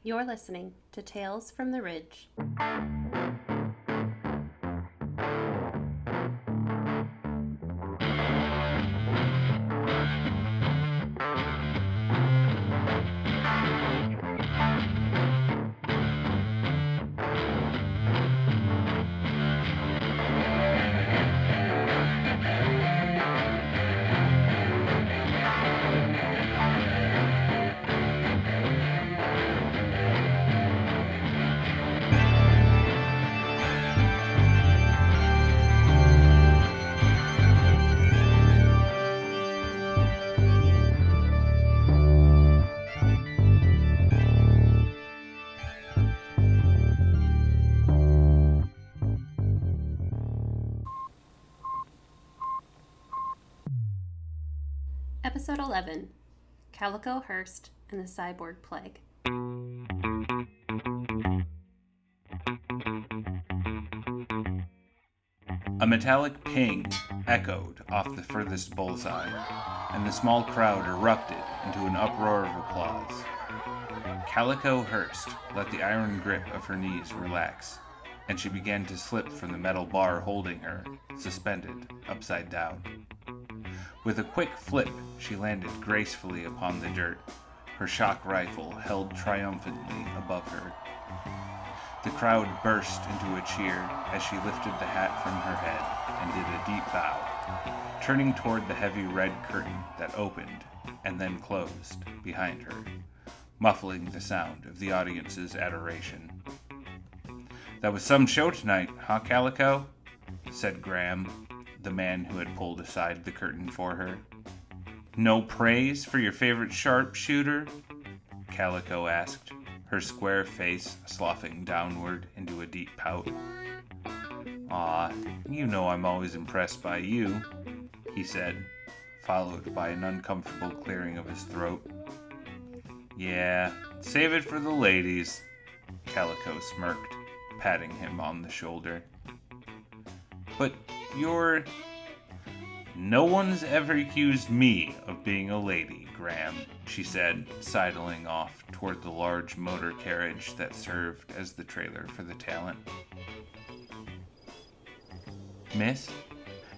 You're listening to Tales from the Ridge. Episode 11, Calico Hurst and the Cyborg Plague. A metallic ping echoed off the furthest bullseye, and the small crowd erupted into an uproar of applause. Calico Hurst let the iron grip of her knees relax, and she began to slip from the metal bar holding her, suspended upside down. With a quick flip, she landed gracefully upon the dirt, her shock rifle held triumphantly above her. The crowd burst into a cheer as she lifted the hat from her head and did a deep bow, turning toward the heavy red curtain that opened and then closed behind her, muffling the sound of the audience's adoration. "That was some show tonight, huh, Calico?" said Graham, the man who had pulled aside the curtain for her. "No praise for your favorite sharpshooter?" Calico asked, her square face sloughing downward into a deep pout. "Aw, you know I'm always impressed by you," he said, followed by an uncomfortable clearing of his throat. "Yeah, save it for the ladies," Calico smirked, patting him on the shoulder. "But you're... No one's ever accused me of being a lady, Graham," she said, sidling off toward the large motor carriage that served as the trailer for the talent. "Miss?"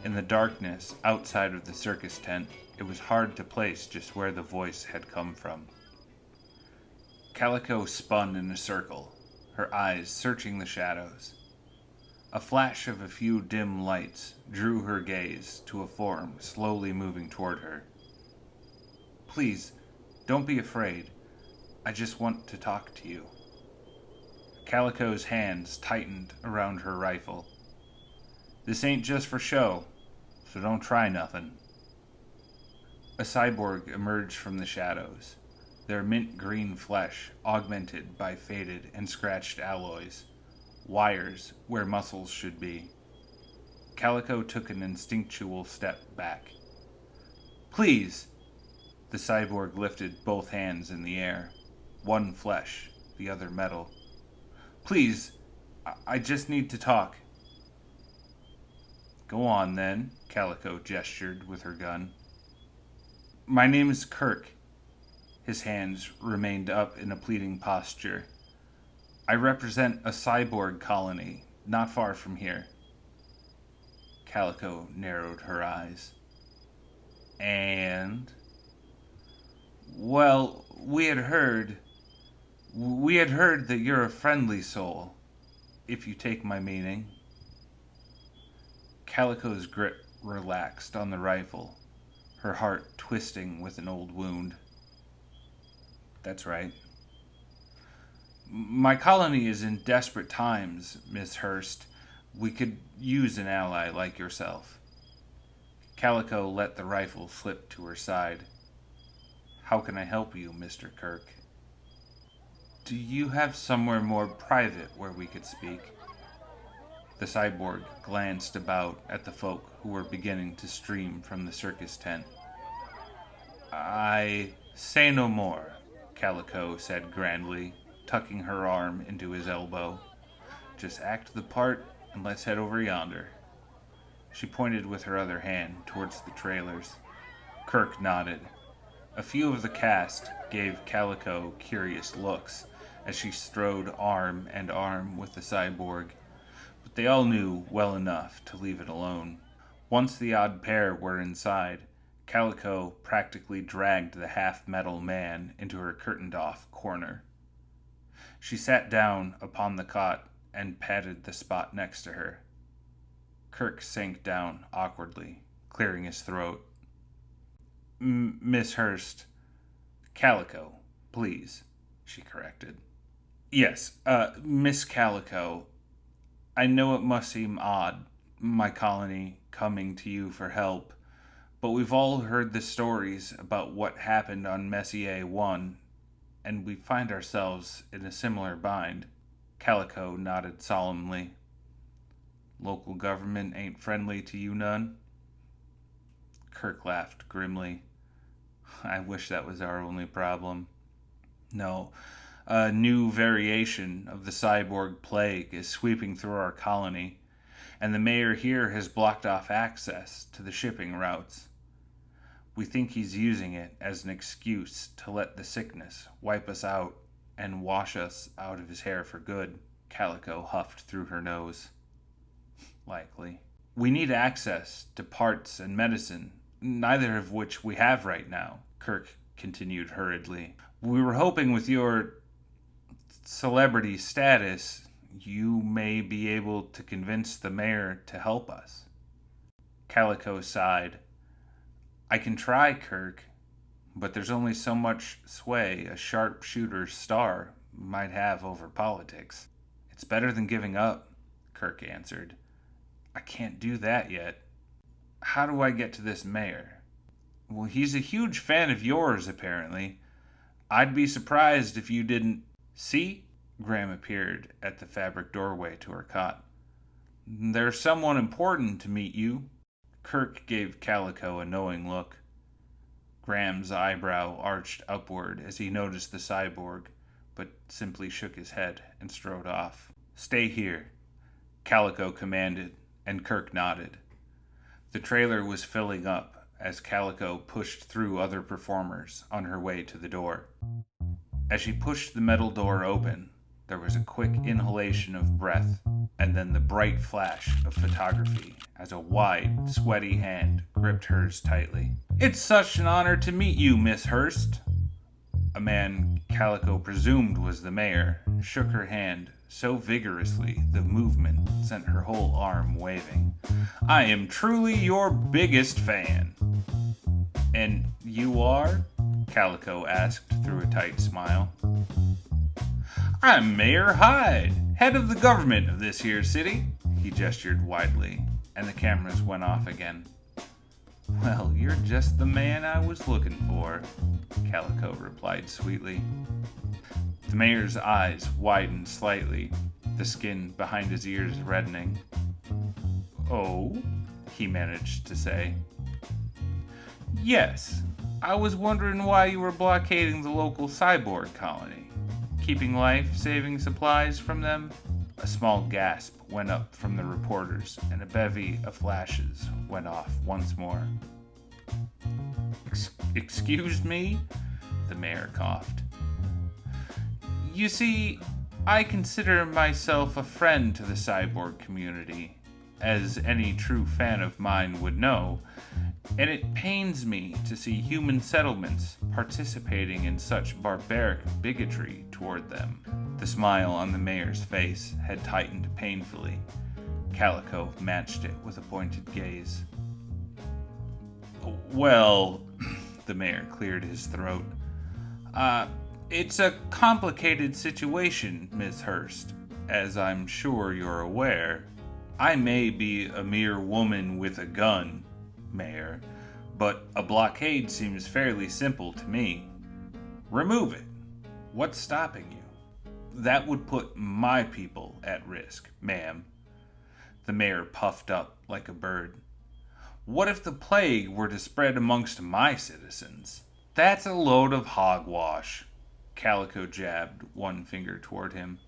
In the darkness outside of the circus tent, it was hard to place just where the voice had come from. Calico spun in a circle, her eyes searching the shadows. A flash of a few dim lights drew her gaze to a form slowly moving toward her. "Please, don't be afraid. I just want to talk to you." Calico's hands tightened around her rifle. "This ain't just for show, so don't try nothing." A cyborg emerged from the shadows, their mint green flesh augmented by faded and scratched alloys. Wires where muscles should be. Calico took an instinctual step back. "Please!" The cyborg lifted both hands in the air, one flesh, the other metal. "Please, I just need to talk." "Go on, then," Calico gestured with her gun. "My name is Kirk." His hands remained up in a pleading posture. "I represent a cyborg colony, not far from here." Calico narrowed her eyes. "And?" "Well, we had heard that you're a friendly soul, if you take my meaning." Calico's grip relaxed on the rifle, her heart twisting with an old wound. "That's right. My colony is in desperate times, Miss Hurst. We could use an ally like yourself." Calico let the rifle slip to her side. "How can I help you, Mr. Kirk?" "Do you have somewhere more private where we could speak?" The cyborg glanced about at the folk who were beginning to stream from the circus tent. "I say no more," Calico said grandly, tucking her arm into his elbow. "Just act the part, and let's head over yonder." She pointed with her other hand towards the trailers. Kirk nodded. A few of the cast gave Calico curious looks, as she strode arm and arm with the cyborg, but they all knew well enough to leave it alone. Once the odd pair were inside, Calico practically dragged the half-metal man into her curtained-off corner. She sat down upon the cot and patted the spot next to her. Kirk sank down awkwardly, clearing his throat. Miss Hurst. Calico, please, she corrected. Yes, Miss Calico. I know it must seem odd, my colony coming to you for help, but we've all heard the stories about what happened on Messier 1, and we find ourselves in a similar bind. Calico nodded solemnly. Local government ain't friendly to you none? Kirk laughed grimly. I wish that was our only problem. No, a new variation of the cyborg plague is sweeping through our colony, and the mayor here has blocked off access to the shipping routes. We think he's using it as an excuse to let the sickness wipe us out and wash us out of his hair for good, Calico huffed through her nose. Likely. We need access to parts and medicine, neither of which we have right now, Kirk continued hurriedly. We were hoping with your celebrity status, you may be able to convince the mayor to help us. Calico sighed. I can try, Kirk, but there's only so much sway a sharpshooter star might have over politics. It's better than giving up, Kirk answered. I can't do that yet. How do I get to this mayor? Well, he's a huge fan of yours, apparently. I'd be surprised if you didn't... See? Graham appeared at the fabric doorway to her cot. There's someone important to meet you. Kirk gave Calico a knowing look. Graham's eyebrow arched upward as he noticed the cyborg, but simply shook his head and strode off. Stay here, Calico commanded, and Kirk nodded. The trailer was filling up as Calico pushed through other performers on her way to the door. As she pushed the metal door open, there was a quick inhalation of breath, and then the bright flash of photography as a wide, sweaty hand gripped hers tightly. It's such an honor to meet you, Miss Hurst. A man Calico presumed was the mayor shook her hand so vigorously the movement sent her whole arm waving. I am truly your biggest fan. And you are? Calico asked through a tight smile. I'm Mayor Hyde, head of the government of this here city. He gestured widely, and the cameras went off again. Well, you're just the man I was looking for, Calico replied sweetly. The mayor's eyes widened slightly, the skin behind his ears reddening. Oh, he managed to say. Yes, I was wondering why you were blockading the local cyborg colony. Keeping life-saving supplies from them? A small gasp went up from the reporters, and a bevy of flashes went off once more. Excuse me? The mayor coughed. You see, I consider myself a friend to the cyborg community, as any true fan of mine would know, and it pains me to see human settlements participating in such barbaric bigotry toward them. The smile on the mayor's face had tightened painfully. Calico matched it with a pointed gaze. Well, the mayor cleared his throat. It's a complicated situation, Miss Hurst, as I'm sure you're aware. I may be a mere woman with a gun, Mayor, but a blockade seems fairly simple to me. Remove it. What's stopping you? That would put my people at risk, ma'am. The mayor puffed up like a bird. What if the plague were to spread amongst my citizens? That's a load of hogwash. Calico jabbed one finger toward him.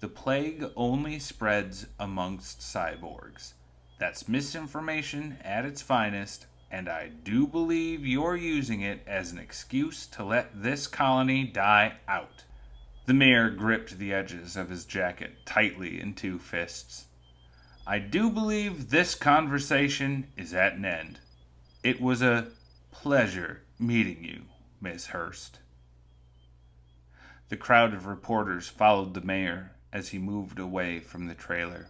The plague only spreads amongst cyborgs. That's misinformation at its finest, and I do believe you're using it as an excuse to let this colony die out. The mayor gripped the edges of his jacket tightly in two fists. I do believe this conversation is at an end. It was a pleasure meeting you, Miss Hurst. The crowd of reporters followed the mayor as he moved away from the trailer,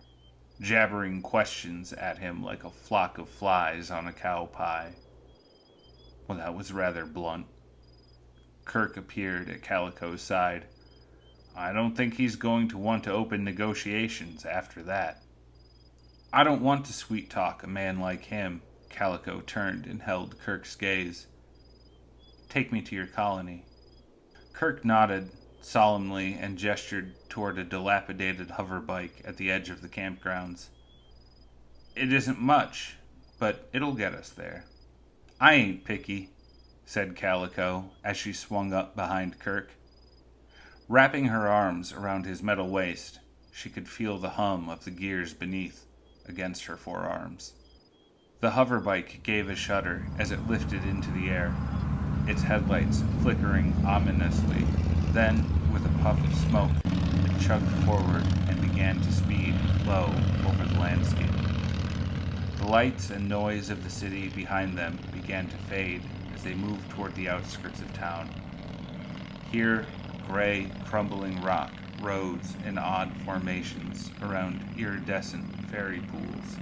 jabbering questions at him like a flock of flies on a cow pie. Well, that was rather blunt. Kirk appeared at Calico's side. I don't think he's going to want to open negotiations after that. I don't want to sweet-talk a man like him. Calico turned and held Kirk's gaze. Take me to your colony. Kirk nodded solemnly and gestured toward a dilapidated hoverbike at the edge of the campgrounds. It isn't much, but it'll get us there. I ain't picky, said Calico as she swung up behind Kirk. Wrapping her arms around his metal waist, she could feel the hum of the gears beneath against her forearms. The hoverbike gave a shudder as it lifted into the air, its headlights flickering ominously. Then, with a puff of smoke, it chugged forward and began to speed low over the landscape. The lights and noise of the city behind them began to fade as they moved toward the outskirts of town. Here, gray, crumbling rock rose in odd formations around iridescent fairy pools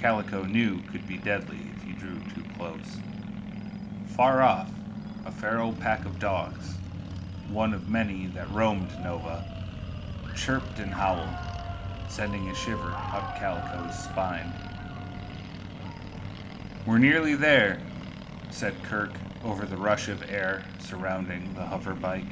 Calico knew could be deadly if he drew too close. Far off, a feral pack of dogs, one of many that roamed Nova, chirped and howled, sending a shiver up Calico's spine. We're nearly there, said Kirk over the rush of air surrounding the hoverbike.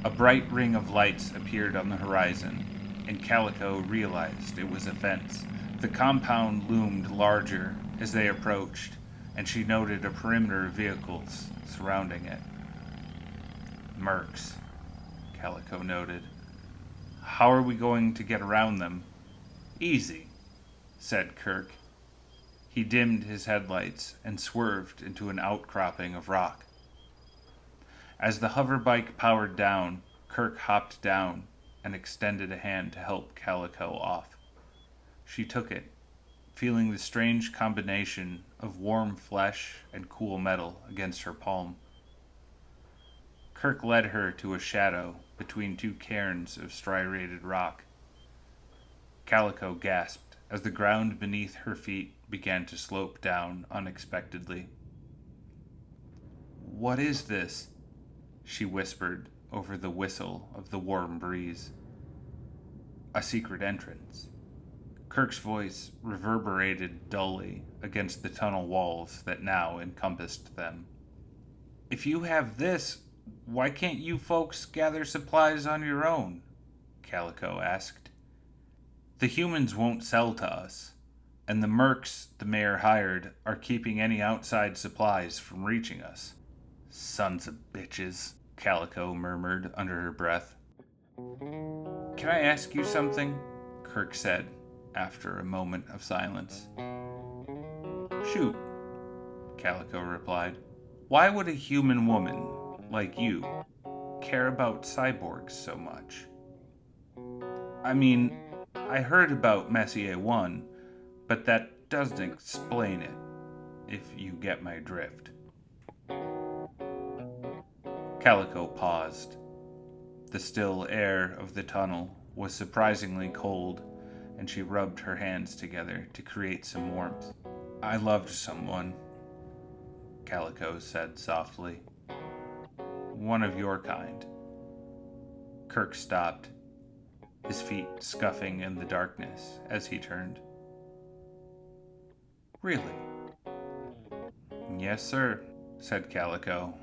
A bright ring of lights appeared on the horizon, and Calico realized it was a fence. The compound loomed larger as they approached, and she noted a perimeter of vehicles surrounding it. Mercs, Calico noted. How are we going to get around them? Easy, said Kirk. He dimmed his headlights and swerved into an outcropping of rock. As the hoverbike powered down, Kirk hopped down and extended a hand to help Calico off. She took it, feeling the strange combination of warm flesh and cool metal against her palm. Kirk led her to a shadow between two cairns of striated rock. Calico gasped as the ground beneath her feet began to slope down unexpectedly. What is this? She whispered over the whistle of the warm breeze. A secret entrance. Kirk's voice reverberated dully against the tunnel walls that now encompassed them. If you have this, why can't you folks gather supplies on your own? Calico asked. The humans won't sell to us, and the mercs the mayor hired are keeping any outside supplies from reaching us. Sons of bitches, Calico murmured under her breath. Can I ask you something? Kirk said, after a moment of silence. Shoot, Calico replied. Why would a human woman, like you, care about cyborgs so much? I mean, I heard about Messier 1, but that doesn't explain it, if you get my drift. Calico paused. The still air of the tunnel was surprisingly cold, and she rubbed her hands together to create some warmth. I loved someone, Calico said softly. One of your kind. Kirk stopped, his feet scuffing in the darkness as he turned. Really? Yes, sir, said Calico,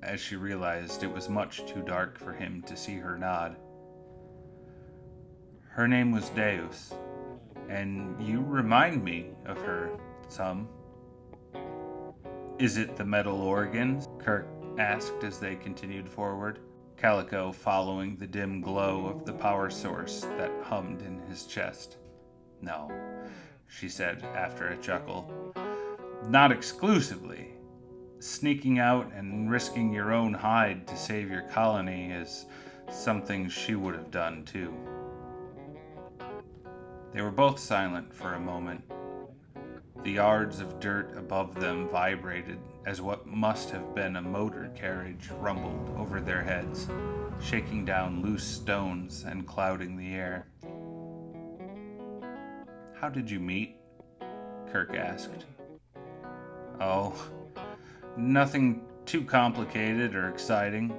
as she realized it was much too dark for him to see her nod. Her name was Deus, and you remind me of her some. Is it the metal organs? Kirk asked as they continued forward, Calico following the dim glow of the power source that hummed in his chest. No, she said after a chuckle. Not exclusively. Sneaking out and risking your own hide to save your colony is something she would have done too. They were both silent for a moment. The yards of dirt above them vibrated as what must have been a motor carriage rumbled over their heads, shaking down loose stones and clouding the air. "How did you meet?" Kirk asked. "Oh, nothing too complicated or exciting.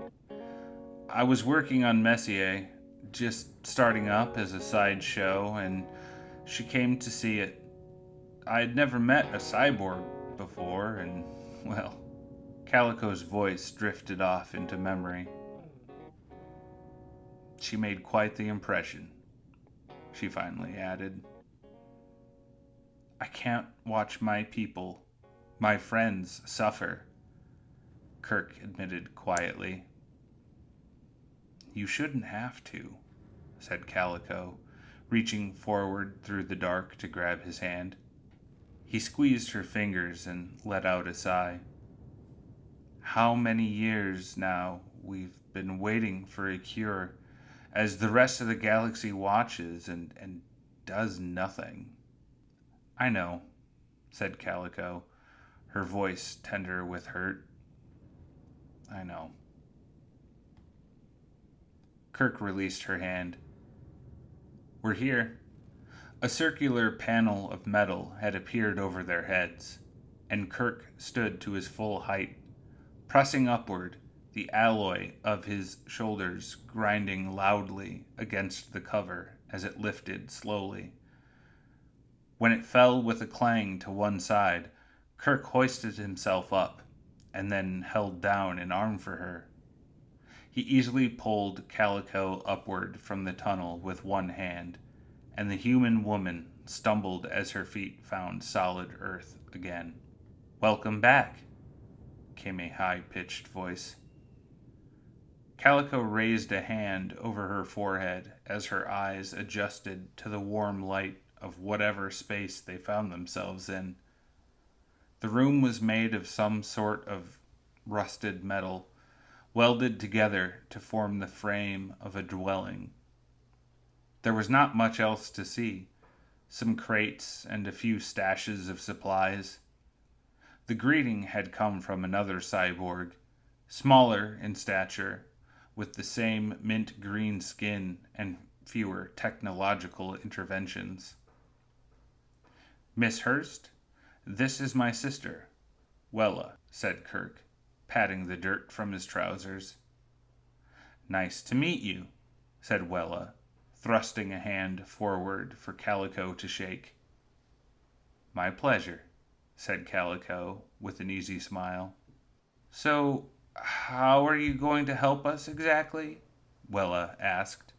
I was working on Messier, just starting up as a sideshow, and she came to see it. I had never met a cyborg before, and, well," Calico's voice drifted off into memory. "She made quite the impression," she finally added. "I can't watch my people, my friends, suffer," Kirk admitted quietly. "You shouldn't have to," said Calico, reaching forward through the dark to grab his hand. He squeezed her fingers and let out a sigh. "How many years now we've been waiting for a cure, as the rest of the galaxy watches and does nothing." "I know," said Calico, her voice tender with hurt. "I know." Kirk released her hand. "We're here." A circular panel of metal had appeared over their heads, and Kirk stood to his full height, pressing upward, the alloy of his shoulders grinding loudly against the cover as it lifted slowly. When it fell with a clang to one side, Kirk hoisted himself up, and then held down an arm for her. He easily pulled Calico upward from the tunnel with one hand, and the human woman stumbled as her feet found solid earth again. "Welcome back," came a high-pitched voice. Calico raised a hand over her forehead as her eyes adjusted to the warm light of whatever space they found themselves in. The room was made of some sort of rusted metal, welded together to form the frame of a dwelling. There was not much else to see, some crates and a few stashes of supplies. The greeting had come from another cyborg, smaller in stature, with the same mint-green skin and fewer technological interventions. "Miss Hurst, this is my sister, Wella," said Kirk, patting the dirt from his trousers. "Nice to meet you," said Wella, thrusting a hand forward for Calico to shake. "My pleasure," said Calico with an easy smile. "So, how are you going to help us exactly?" Wella asked.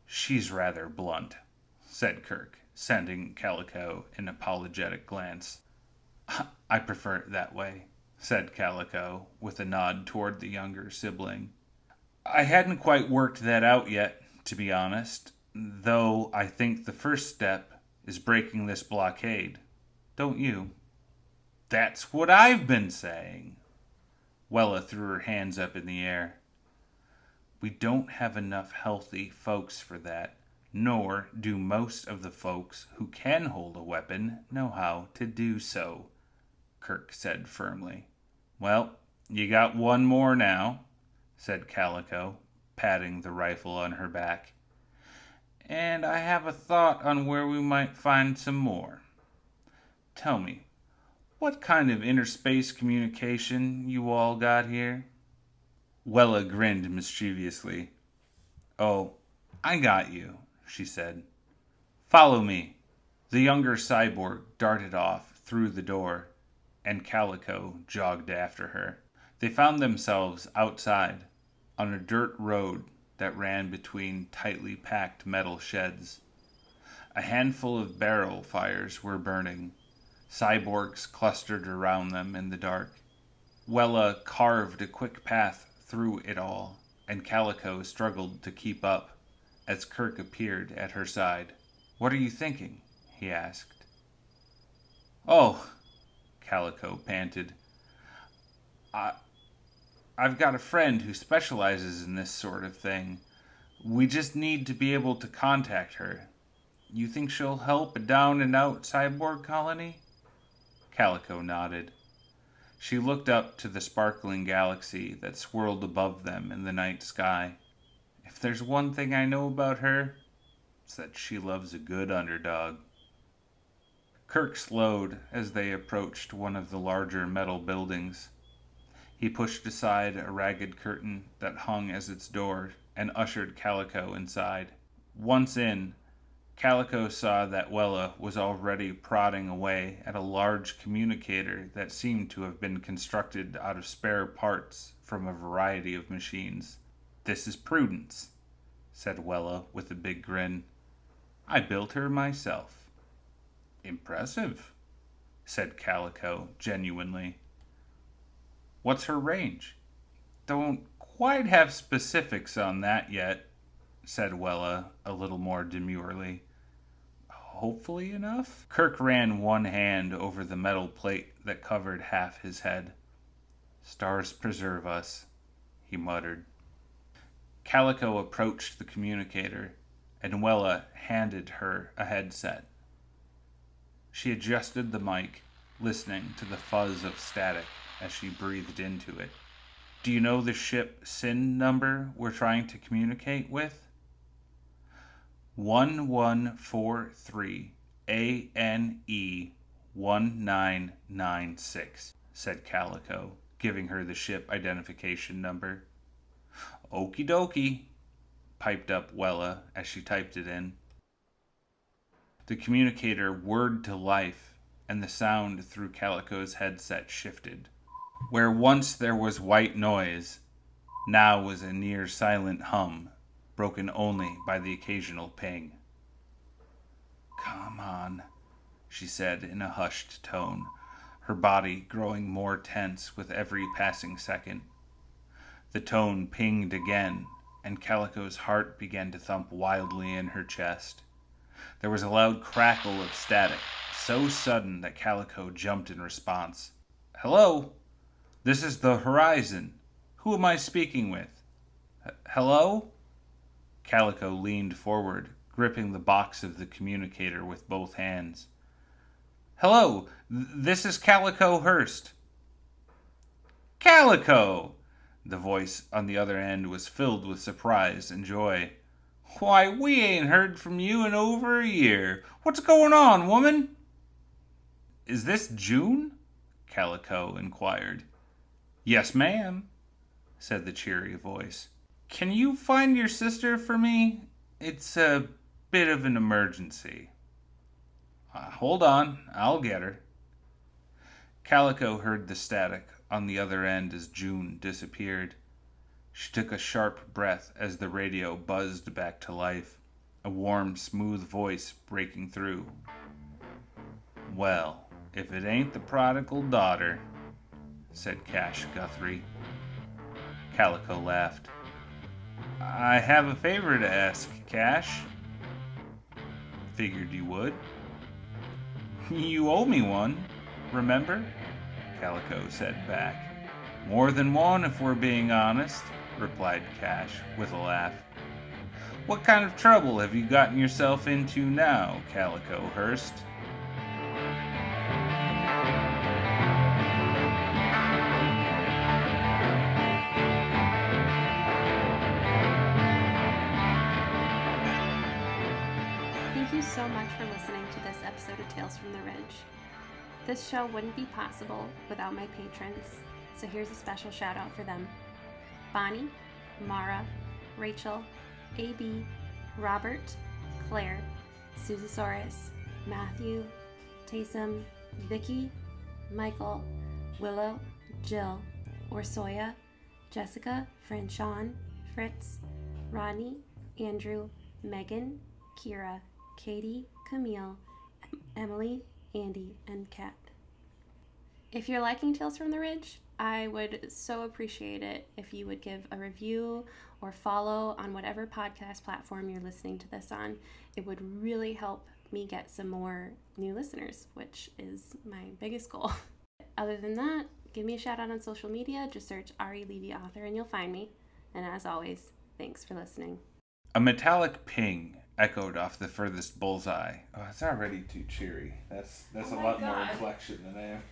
"She's rather blunt," said Kirk, sending Calico an apologetic glance. "I prefer it that way," said Calico, with a nod toward the younger sibling. "I hadn't quite worked that out yet, to be honest, though I think the first step is breaking this blockade. Don't you?" "That's what I've been saying." Wella threw her hands up in the air. "We don't have enough healthy folks for that, nor do most of the folks who can hold a weapon know how to do so," Kirk said firmly. "Well, you got one more now," said Calico, patting the rifle on her back. "And I have a thought on where we might find some more. Tell me, what kind of interspace communication you all got here?" Wella grinned mischievously. "Oh, I got you," she said. "Follow me." The younger cyborg darted off through the door, and Calico jogged after her. They found themselves outside, on a dirt road that ran between tightly packed metal sheds. A handful of barrel fires were burning. Cyborgs clustered around them in the dark. Wella carved a quick path through it all, and Calico struggled to keep up as Kirk appeared at her side. "What are you thinking?" he asked. "Oh," Calico panted. I've got a friend who specializes in this sort of thing. We just need to be able to contact her. You think she'll help a down-and-out cyborg colony? Calico nodded. She looked up to the sparkling galaxy that swirled above them in the night sky. If there's one thing I know about her, it's that she loves a good underdog. Kirk slowed as they approached one of the larger metal buildings. He pushed aside a ragged curtain that hung as its door and ushered Calico inside. Once in, Calico saw that Wella was already prodding away at a large communicator that seemed to have been constructed out of spare parts from a variety of machines. "This is Prudence," said Wella with a big grin. "I built her myself." "Impressive," said Calico genuinely. "What's her range?" "Don't quite have specifics on that yet," said Wella a little more demurely. "Hopefully enough?" Kirk ran one hand over the metal plate that covered half his head. "Stars preserve us," he muttered. Calico approached the communicator, and Wella handed her a headset. She adjusted the mic, listening to the fuzz of static as she breathed into it. "Do you know the ship SIN number we're trying to communicate with?" 1143 ANE 1996, said Calico, giving her the ship identification number. "Okie dokie," piped up Wella as she typed it in. The communicator whirred to life, and the sound through Calico's headset shifted. Where once there was white noise, now was a near-silent hum, broken only by the occasional ping. "Come on," she said in a hushed tone, her body growing more tense with every passing second. The tone pinged again, and Calico's heart began to thump wildly in her chest. There was a loud crackle of static, so sudden that Calico jumped in response. "Hello? This is the Horizon. Who am I speaking with? Hello?" Calico leaned forward, gripping the box of the communicator with both hands. "Hello, this is Calico Hurst." "Calico!" The voice on the other end was filled with surprise and joy. "Why, we ain't heard from you in over a year. What's going on, woman?" "Is this June?" Calico inquired. "Yes, ma'am," said the cheery voice. "Can you find your sister for me? It's a bit of an emergency." "Hold on, I'll get her." Calico heard the static on the other end as June disappeared. She took a sharp breath as the radio buzzed back to life, a warm, smooth voice breaking through. "Well, if it ain't the prodigal daughter," said Cash Guthrie. Calico laughed. "I have a favor to ask, Cash." "Figured you would." "You owe me one, remember?" Calico said back. "More than one, if we're being honest," replied Cash with a laugh. "What kind of trouble have you gotten yourself into now, Calico Hurst?" Thank you so much for listening to this episode of Tales from the Ridge. This show wouldn't be possible without my patrons, so here's a special shout out for them. Bonnie, Mara, Rachel, AB, Robert, Claire, Susasaurus, Matthew, Taysom, Vicky, Michael, Willow, Jill, Orsoya, Jessica, Franchon, Fritz, Rodney, Andrew, Megan, Kira, Katie, Camille, Emily, Andy, and Kat. If you're liking Tales from the Ridge, I would so appreciate it if you would give a review or follow on whatever podcast platform you're listening to this on. It would really help me get some more new listeners, which is my biggest goal. Other than that, give me a shout out on social media. Just search Ari Levy Author and you'll find me. And as always, thanks for listening. A metallic ping echoed off the furthest bullseye. Oh, it's already too cheery. That's a lot more inflection than I am.